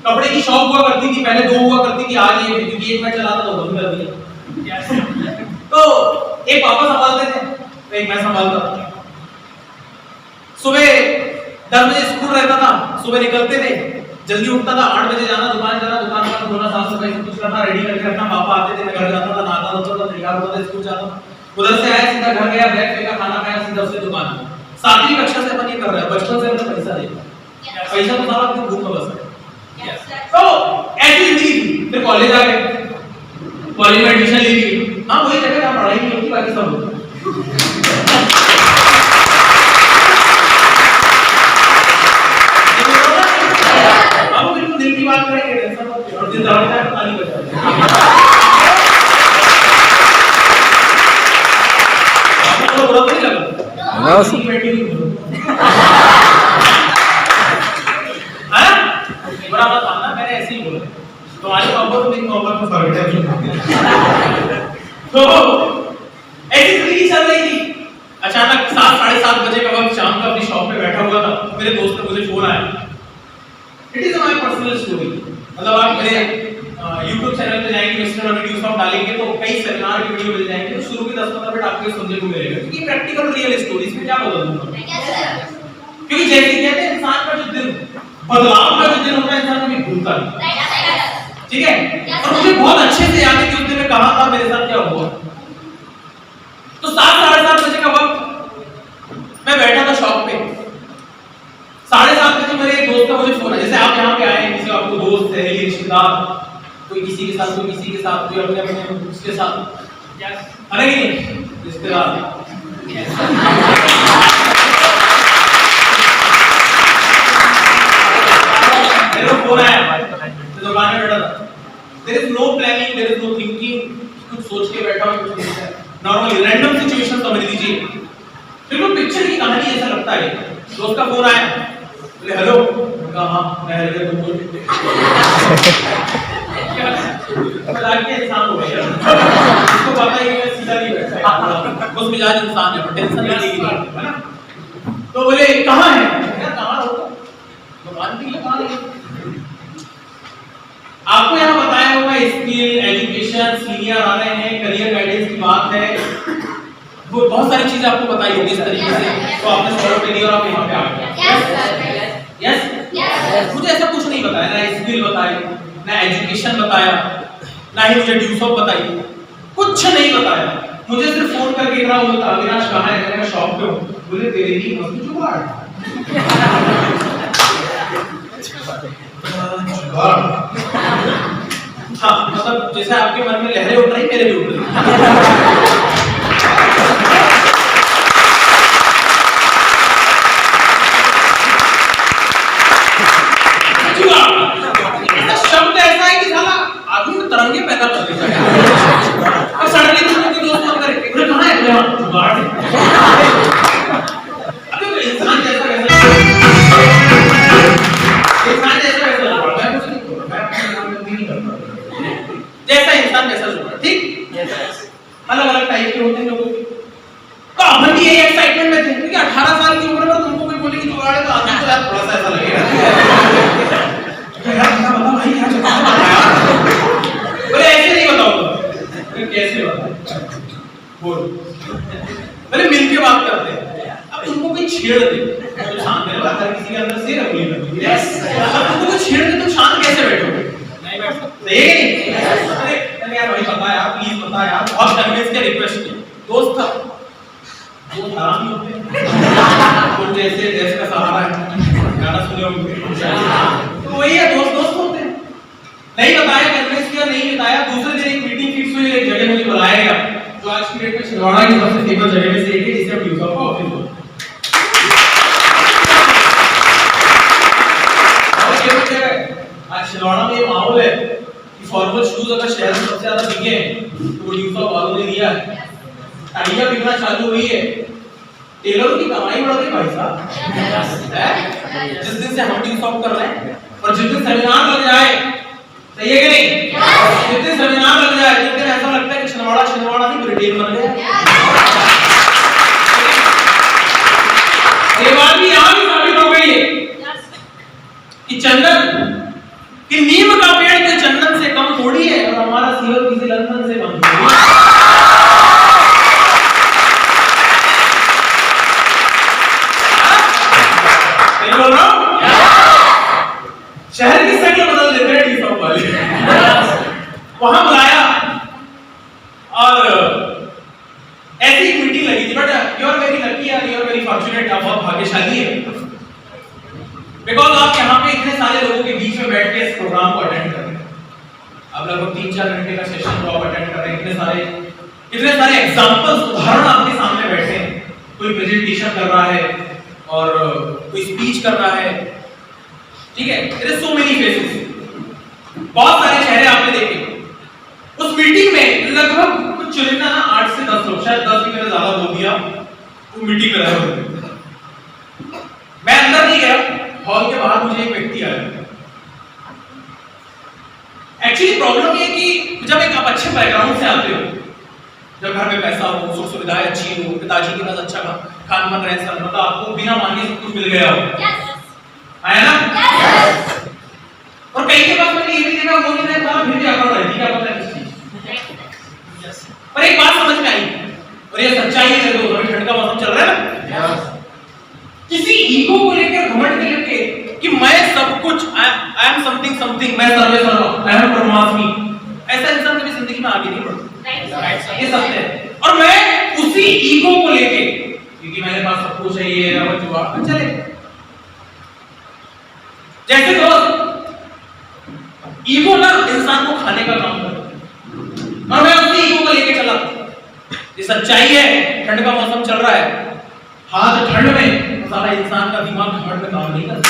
कपड़े की शॉप हुआ करती थी, पहले 2 हुआ करती थी, आज ये, क्योंकि एक मैं चलाता तो बंद कर दिया। तो एक पापा संभालते थे, एक मैं संभालता था। सुबह 10 बजे स्कूल रहता था, सुबह निकलते थे, जल्दी उठता था, 8 बजे जाना, दुकान जाना, दुकान का धोना, साफ सफाई सब कुछ करना, रेडी करके रखना। पापा आते थे, मैं घर जाता था, नहाता धोता था, तैयार होता था, स्कूल जाता था। उधर से आया, सीधा घर गया, बैग फेंका, खाना खाया, सीधा उससे दुकान। 7वीं कक्षा से अपन ये कर रहे हैं, बचपन से हमने पैसा देता, पैसा तो सारा अपने भूख में बस है। तो ऐसी जिंदगी थी। फिर कॉलेज आ गए, कॉलेज में एडमिशन ले ली। हाँ, वही जगह जहाँ पढ़ाई नहीं होती, बाकी सब होता है। अब बिल्कुल दिल की बात करेंगे, टेंशन मत लो, और दिल दौड़ता है तो ताली बजाते हैं। आपको बुरा तो नहीं लगा? हाँ, बुरा मत मानना, मैंने ऐसे ही बोला। तुम्हारी मोहब्बत और मेरी मोहब्बत में फर्क है। तो ऐसी जिंदगी चल रही थी। अचानक 7 साढ़े 7 बजे का वक्त, शाम का अपनी शॉप पे बैठा हुआ था, मेरे दोस्त का मुझे फोन आया। It is my personal story. मतलब आप मेरे YouTube चैनल पे जाएंगे, मिस्टर रवि ड्यूसॉफ्ट डालेंगे तो कई सेमिनार की वीडियो मिल जाएंगे, तो शुरू के 10-15 मिनट आपको सुनने को मिलेगा, क्योंकि प्रैक्टिकल रियल स्टोरीज में क्या बदल दूंगा। क्योंकि जैसे कहते हैं, इंसान का जो दिल, बदलाव का जो दिन होता है, इंसान कभी भूलता नहीं। ठीक है? और मुझे बहुत अच्छे से याद है कि उस दिन मैं कहां था, मेरे साथ क्या हुआ। तो 7 साढ़े 7 बजे का वक्त, मैं बैठा था शॉप पे। 7:30 बजे मेरे एक दोस्त का मुझे फोन है, जैसे आप यहाँ पे आए हैं, किसी आपको दोस्त है, रिश्तेदार, कोई किसी के साथ, कोई किसी के साथ, कोई अपने उसके साथ, अरे नहीं रिश्तेदार, मेरे को फोन आया, तो दुकान में बैठा था। There is no planning, there is no thinking, कुछ सोच के बैठा हूँ, कुछ नहीं है, नॉर्मली रैंडम सिचुएशन समझ लीजिए, बिल्कुल पिक्चर की कहानी ऐसा लगता है। दोस्त का फोन आया, बोले हेलो, कहा मैं तुम बोल के इंसान हो गया, उसको पता है कि मैं सीधा नहीं बैठा, बस मिजाज इंसान है, टेंशन नहीं लेगी, है ना। तो बोले कहाँ है, कहाँ हो, दुकान पे, कहाँ है। आपको यहाँ बताया होगा स्किल, एजुकेशन, सीनियर आ रहे हैं, करियर गाइडेंस की बात है, वो बहुत सारी चीजें आपको बताई होगी इस तरीके से, तो आपने फॉलो कर लिया और आप यहाँ पे आ गए। यस, मुझे ऐसा कुछ नहीं बताया, ना स्किल बताई, ना एजुकेशन बताया, ना ही मुझे ड्यूसॉफ्ट बताई, कुछ नहीं बताया। मुझे सिर्फ फोन करके इतना बोलता, अविनाश कहाँ है, मैंने शॉप पे हूँ। बोले तेरे ही मस्त जुगाड़। हाँ, मतलब जैसे आपके मन में लहरें उठ रही, मेरे भी उठ रही। शब्द ऐसा है कि साला आदमी में तरंगे पैदा कर देता है। और सडनली तुम कोई दोस्त फोन करे, बोले कहाँ है, बोले जुगाड़ है। अबे इंसान जैसा वैसा, इंसान जैसा वैसा जुगाड़, मैं कुछ नहीं बोल रहा, मैं अपने नाम में नहीं करता, जैसा इंसान वैसा जुगाड़, ठीक। अलग अलग टाइप के होते हैं लोगों के, तो अपन भी यही एक्साइटमेंट में थे, क्योंकि 18 साल की उम्र में तुमको कोई बोले कि जुगाड़ है, तो आदमी को यार थोड़ा सा ऐसा लगेगा, भाई क्या बोले ऐसे नहीं बताऊंगा, कैसे बताऊं, बोल, बोले मिलके बात करते हैं। अब तुमको कोई छेड़ दे, तो सामने वाला हर किसी के अंदर से रखनी लगती है। अब तुमको कोई छेड़ दे, तुम शांत कैसे बैठोगे, नहीं बैठ सकते, सही है नहीं। अरे यार भाई बता यार, प्लीज बता यार, बहुत कन्विंस के रिक्वेस्ट की, दोस्त था, वो हरामी होते हैं, बोलते ऐसे देश का सहारा है, गाना सुने होंगे, तो वही है, दोस्त दोस्त होते हैं। नहीं बताया, कन्विंस किया, नहीं बताया, दूसरे दिन एक मीटिंग फिक्स हुई, एक जगह मुझे बुलाया गया, जो आज की डेट में छिंदवाड़ा की सबसे फेमस जगह में से एक है, जिसे ड्यूसॉफ्ट का ऑफिस हो। आज छिंदवाड़ा में ये माहौल है कि फॉर्मल शूज अगर शहर में सबसे ज्यादा बिके हैं, तो वो ड्यूसॉफ्ट वालों ने दिया है। टाइयां बिकना चालू हुई है, टेलरों की कमाई बढ़ गई भाई साहब, जिस दिन से हम ड्यूसॉफ्ट कर रहे हैं, और जिस दिन सेमिनार लग जाए, सही है कि नहीं, जिस दिन सेमिनार लग जाए, जिस दिन ऐसा लगता है कि छिंदवाड़ा नहीं ब्रिटेन बन गया। ये बात भी यहाँ भी साबित हो गई है कि चंदन कि नीम का पेड़ कोई चंदन से कम थोड़ी है और हमारा सीवर किसी लंदन से कम थोड़ी है। सही बोल रहा हूं? शहर की शक्ल बदल देते हैं टी शॉप वाले। वहां बुलाया और ऐसी एक मीटिंग लगी थी, but you are very lucky and you are very fortunate, आप बहुत भाग्यशाली है बिकॉज आप यहाँ पे इतने सारे लोगों के बीच में बैठ के इस प्रोग्राम को अटेंड कर रहे हैं। आप लगभग 3-4 घंटे का सेशन को आप अटेंड कर रहे हैं, इतने सारे एग्जांपल्स, उदाहरण आपके सामने बैठे हैं। कोई प्रेजेंटेशन कर रहा है और कोई स्पीच कर रहा है, ठीक है, there is so many faces, बहुत सारे चेहरे आपने देखे। उस मीटिंग में लगभग कुछ चुनिंदा 8 से 10 लोग, शायद 10 भी मैंने ज्यादा बोल दिया, वो मीटिंग में रहे हुए। मैं अंदर नहीं गया, हॉल के बाहर मुझे एक व्यक्ति आया। एक्चुअली प्रॉब्लम ये कि जब एक आप अच्छे बैकग्राउंड से आते हो, जब घर में पैसा हो, सुख सुविधाएं अच्छी हो, पिताजी के पास अच्छा खान पान रहन सहन, मतलब आपको बिना मांगे सब कुछ मिल गया हो, आया ना? और कई के पास मैंने ये भी देखा, वो नहीं रहता फिर भी अकड़ रहती, क्या पता किस चीज। पर एक बात समझ में आई और ये सच्चाई है, देखो अभी ठंड का मौसम चल रहा है ना, किसी ईगो को लेकर, घमंड के लेकर कि मैं सब कुछ, आई एम समथिंग समथिंग, मैं सर्वे सर्व, आई एम परमात्मी, ऐसा इंसान कभी जिंदगी में आगे नहीं बढ़ता। ये सत्य है। और मैं उसी ईगो को लेके, क्योंकि मेरे पास सब कुछ है, ये और जुगाड़ चले, जैसे दोस्त ईगो ना इंसान को खाने का काम करता है और मैं उसी ईगो को लेके चला। ये सच्चाई है, ठंड का मौसम चल रहा है, हाथ ठंड में सारा इंसान का दिमाग घमंड में काम नहीं करता।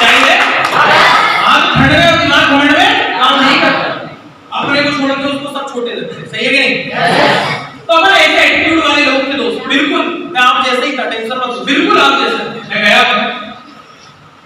चाहिए हाथ ठंड में और दिमाग घमंड में काम नहीं करता। अपने को छोड़ के उसको सब छोटे लगते हैं, सही है कि नहीं? तो अगर ऐसे एटीट्यूड वाले लोग थे दोस्त, बिल्कुल मैं आप जैसे ही था, टेंशन मत, बिल्कुल आप जैसे। मैं गया,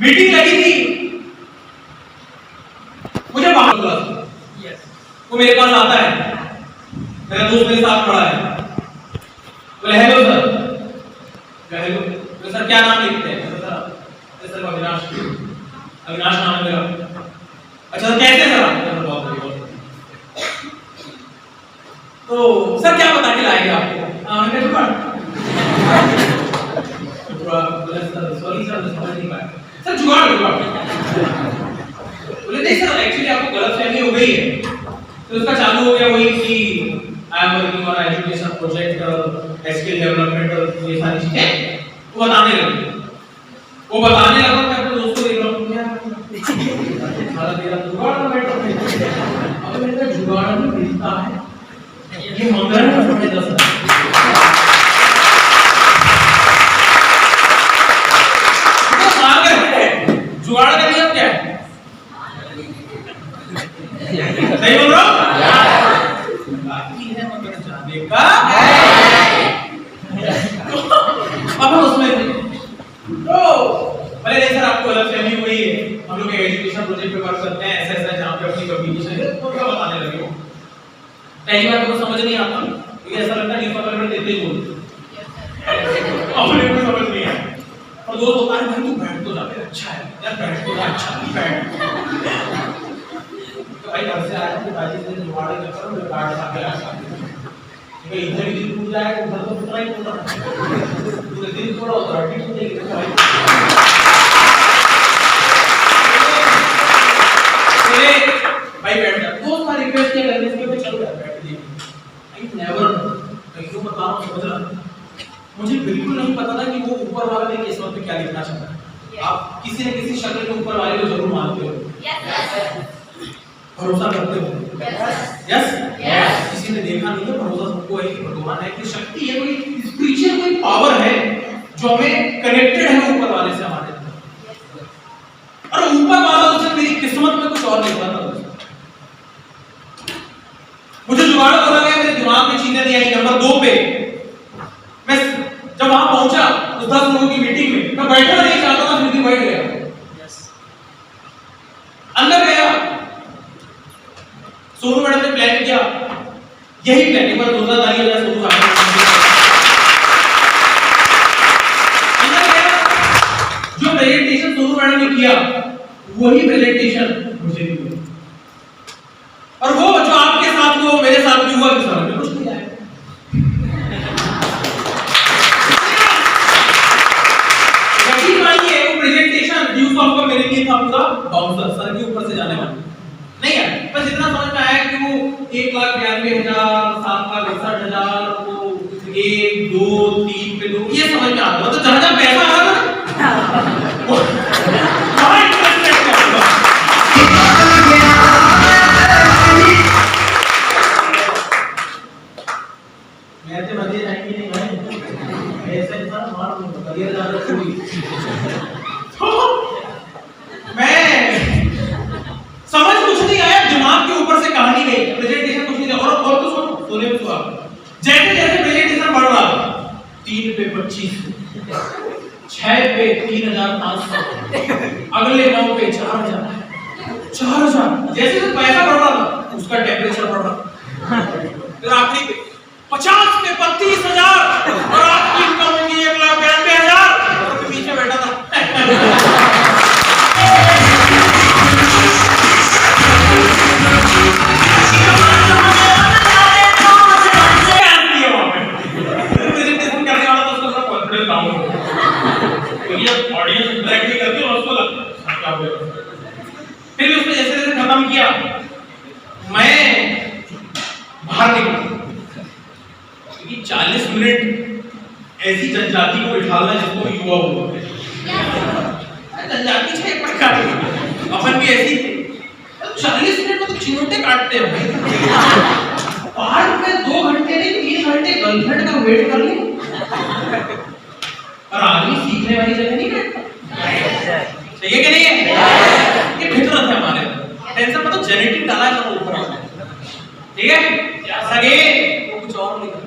मीटिंग लगी थी, मुझे बाहर बुला, वो मेरे पास आता है, मेरा दोस्त मेरे साथ खड़ा है, बोले हेलो सर, हेलो सर, क्या नाम लिखते हैं? सर अविनाश, अविनाश नाम है मेरा। अच्छा सर कैसे सर आप? बहुत बढ़िया। तो सर क्या बता के लाएंगे आपको? मैंने सॉरी सर मैं समझ नहीं पाया सर, जुगाड़ बोले नहीं सर, एक्चुअली आपको गलतफहमी हो गई है। तो उसका चालू हो गया वही कि I am working on education project, skill development और ये सारी चीजें वो बताने लगे। वो बताने लगा, मैं अपने दोस्तों देख रहा हूँ सारा तेरा जुगाड़ में बैठा है, अब मेरा जुगाड़ में मिलता है ये मंगल में साढ़े 10 जुगाड़ का नियम क्या है? सही बोल रहा हूँ? बाकी है मगर जाने का अब हम उसमें तो भले नहीं सर आपको गलतफहमी हुई है, हम लोग एजुकेशन प्रोजेक्ट पे वर्क करते हैं, ऐसा ऐसा जहाँ पे अपनी कम्युनिकेशन है तो क्या बताने लगे हो। पहली बार तो समझ नहीं आता, क्योंकि ऐसा लगता है न्यूज़पेपर देते ही बोलते अपने को समझ नहीं आया। और दोस्त होता है भाई तू बैठ तो जा, अच्छा है यार, बैठ तो जा, अच्छा बैठ। तो भाई घर से आया तो बाजी से जुगाड़ कर करो, कार्ड ला के आया कि इधर भी दिन टूट जाएगा, उधर तो उतना ही टूटा, पूरे दिन थोड़ा उधर भी टूटेगी तो भाई भाई बैठ जा। दोस्त का रिक्वेस्ट किया करने के लिए चल रहा बैठ जी। आई नेवर मैं क्यों बता रहा हूं, समझ रहा, मुझे बिल्कुल नहीं पता था कि वो ऊपर वाला मेरी किस्मत में क्या लिखना चाहता है। आप किसी न किसी शक्ल में ऊपर वाले को जरूर मानते हो, भरोसा करते हो, यस किसी ने देखा नहीं है, भरोसा सबको है कि भगवान है, कि शक्ति है, कोई स्पिरिचुअल कोई पावर है जो हमें कनेक्टेड है ऊपर वाले से हमारे, और ऊपर वाला उसने मेरी किस्मत में कुछ और लिखा था। मुझे जुगाड़ बोला गया, मेरे दिमाग में चीजें नहीं आई। नंबर 2 पे मैं जब वहां पहुंचा उस 10 लोगों की मीटिंग में, मैं बैठना नहीं चाहता था, फिर भी बैठ गया। अंदर गया, सोनू मैडम ने प्लान किया, यही प्लान, एक बार जोरदार ताली हो जाए सोनू साहब। अंदर गया, प्रेजेंटेशन किया वही प्रेजेंटेशन मुझे भी मिला। और वो जो आपके साथ वो मेरे साथ भी हुआ कि समझ में कुछ नहीं आया। यकीन मानिए वो प्रेजेंटेशन ड्यूस ऑफ का मेरे लिए था पूरा बाउंसर, सर के ऊपर से जाने वाला नहीं है। बस इतना समझ में आया कि वो 1,92,000, 7,61,000, वो 1, 2, 3 पे 2 ये समझ में आता। तो जहां जहां पैसा आ रहा जैसे जैसे प्रेजेंटेशन बढ़ रहा 3 पे 25, 6 पे 3,500, अगले 9 पे 4,000, 4,000, जैसे जैसे पैसा बढ़ रहा था उसका टेम्परेचर बढ़ रहा। फिर आखिरी पे 50 पे 32,000 और आपकी इनकम होगी 1,92,000। पीछे बैठा था ऑडियंस इंटरेक्ट नहीं करती और उसको लगता है। फिर उसने जैसे जैसे खत्म किया मैं बाहर निकला क्योंकि 40 मिनट ऐसी जनजाति को बिठाना जिसको युवा बोलते हैं। जनजाति से एक प्रकार की अपन भी ऐसी थे। 40 मिनट में तो चिमटे काटते हैं भाई। पार्क में 2 घंटे नहीं 3 घंटे गर्लफ्रेंड का वेट कर ले और आदमी सीखने वाली जगह नहीं बैठता। सही है कि नहीं है? ये फितरत है हमारे। टेंशन मतलब जेनेटिक डाला है सब ऊपर। ठीक है? आगे वो कुछ और लिख रहा है।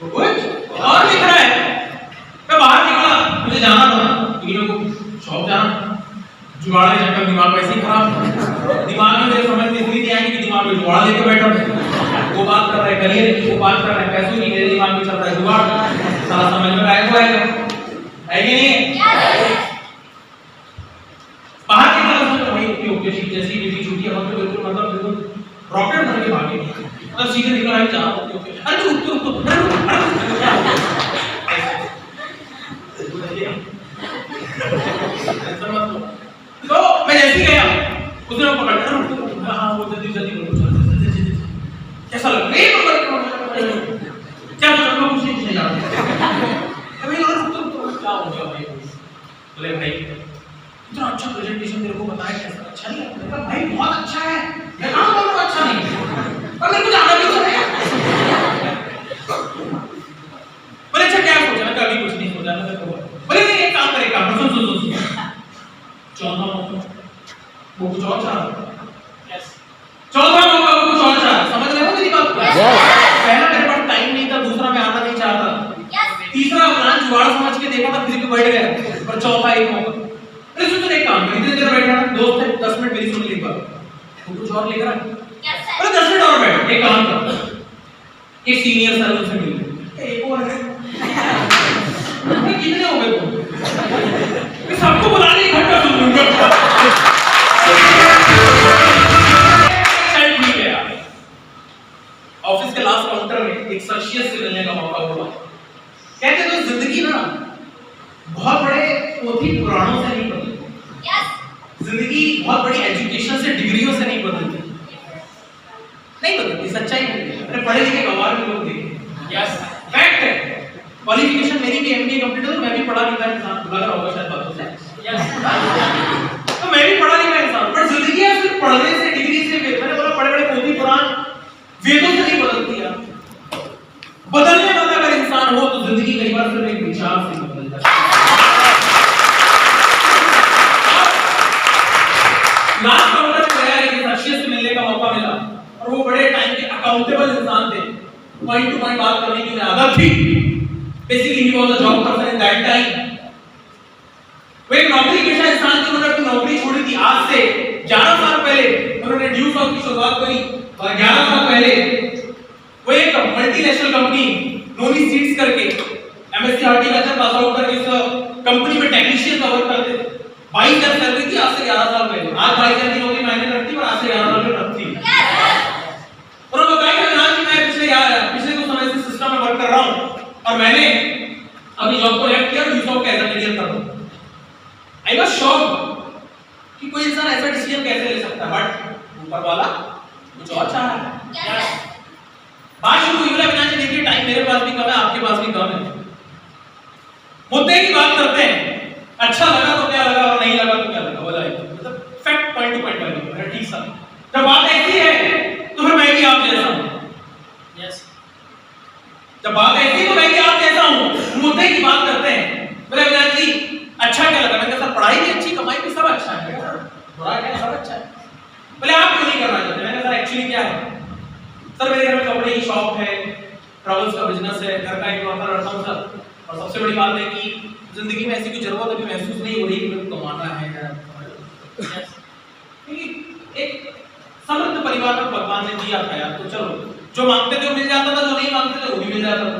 वो कुछ और लिख रहा है। मैं बाहर निकला, मुझे जाना था तीनों को शॉप जाना। जुगाड़ ले जाकर दिमाग वैसे ही खराब। दिमाग में मेरे समझ में इसलिए नहीं आया कि दिमाग में जुगाड़ लेके बैठा हूं। वो बात कर रहा है करियर की, वो बात कर रहा है पैसों की, मेरे दिमाग में चल रहा है जुगाड़। सारा समझ में आएगा है कि नहीं? बाहर निकला तो भाई ओके ठीक जैसी मेरी छुट्टी है हम तो बिल्कुल मतलब बिल्कुल रॉकेट बन के भागे। मतलब सीधे निकला है जा ओके अरे रुक तो मैं जैसे गया उसने पकड़ हाँ वो जल्दी कैसा लग नहीं क्या कुछ नहीं क्या हो गया भाई? बोले भाई इतना अच्छा प्रेजेंटेशन मेरे को बताया कैसा अच्छा नहीं लगा? भाई बहुत अच्छा है। मैं कहाँ बोल रहा हूँ अच्छा नहीं पर मेरे को जाना भी तो है। बोले अच्छा क्या सोचा? मैं कभी कुछ नहीं सोचा। मैं तो बोले नहीं एक काम करेगा सुन चौथा मौका वो कुछ और चाह रहा। चौथा मौका वो कुछ और चाह। समझ रहे हो मेरी बात? पहला मेरे पास टाइम नहीं था, दूसरा मैं आना नहीं चाहता, तीसरा प्लान जुगाड़ समझ के देखा था फिर भी बैठ गया, पर चौथा एक मौका। अरे सुन एक काम कर, इतने देर बैठा दोस्त है 10 मिनट मेरी सुन ले एक बार। वो कुछ और लिख रहा है। अरे 10 मिनट और बैठ, एक काम कर एक सीनियर सर उनसे मिल ले। एक और है कितने हो गए तुम? मैं सबको बुला ले 1 घंटा सुन लूंगा। चल ठीक है यार। ऑफिस के लास्ट काउंटर में एक शख्सियत से मिलने का मौका हुआ। कहते तो जिंदगी ना बहुत बड़े पोथी पुराणों से नहीं बदलती। जिंदगी बहुत बड़ी एजुकेशन से डिग्रियों से नहीं बदलती। नहीं बदलती, सच्चाई है। अरे पढ़े लिखे गवार भी लोग देखे। यस फैक्ट है। क्वालिफिकेशन मेरी भी एमबीए कंप्लीट है तो मैं भी पढ़ा लिखा इंसान लग रहा होगा शायद बातों से। यस तो मैं भी पढ़ा लिखा इंसान, पर जिंदगी है सिर्फ पढ़ने से डिग्री से मैंने बोला बड़े बड़े पोथी पुराण वेदों से नहीं बदलती यार। बदलने वाला अगर इंसान हो तो जिंदगी कई बार सिर्फ एक विचार से बदल जाती है। लास्ट काउंटर में गया एक शख्सियत से मिलने का मौका मिला और वो बड़े टाइम के अकाउंटेबल इंसान थे। पॉइंट टू पॉइंट बात करने की आदत थी। Basically he was a job person in that time. वो एक नौकरी पेशा इंसान थे। उन्होंने अपनी नौकरी छोड़ी थी आज से 11 साल पहले। उन्होंने ड्यूस ऑफ की शुरुआत करी और 11 साल पहले वो एक मल्टीनेशनल कंपनी नोनी सीड्स करके एमएससी हॉर्टिकल्चर पास आउट करके उस कंपनी में टेक्नीशियन का वर्क करते थे। 22,000 सैलरी थी आज से 11 साल पहले। आज 22,000 की नौकरी मैंने रखी पर आज से 11 साल पहले रखी। और वो कहा कि आज मैं पिछले कुछ समय से सिस्टम में वर्क कर रहा हूं और मैंने अभी जॉब को लेफ्ट किया और दूसरा को कैसा डिसीजन कर रहा हूं। आई वाज शॉक्ड कि कोई इंसान ऐसा डिसीजन कैसे ले सकता है, बट ऊपर वाला कुछ और चाह रहा है। बात शुरू हुई अविनाश जी, देखिए टाइम मेरे पास भी कम है, आपके पास भी कम है। मुद्दे की बात करते हैं, अच्छा लगा तो क्या लगा और नहीं लगा तो क्या लगा, बोला मतलब फैक्ट पॉइंट टू पॉइंट वाली ठीक सा। जब बात ऐसी है तो फिर मैं भी आप जैसा हूं। यस, जब बात ऐसी है तो मैं भी आप जैसा हूं। मुद्दे की बात करते हैं, बोले अविनाश जी अच्छा क्या लगा? मैंने कहा सर पढ़ाई भी अच्छी, कमाई भी सब अच्छा है, बुरा क्या सब अच्छा है। बोले आप क्यों नहीं करना चाहते? मैंने कहा सर एक्चुअली क्या है सर, मेरे घर में कपड़े की शॉप है, ट्रैवल्स का बिजनेस है, घर का इकलौता लड़का हूं सर, और सबसे बड़ी बात है कि जिंदगी में ऐसी कोई जरूरत अभी महसूस नहीं हो रही कि मुझे कमाना है। एक समृद्ध परिवार में भगवान ने दिया था यार, तो चलो जो मांगते थे वो मिल जाता था, जो नहीं मांगते थे वो भी मिल जाता था।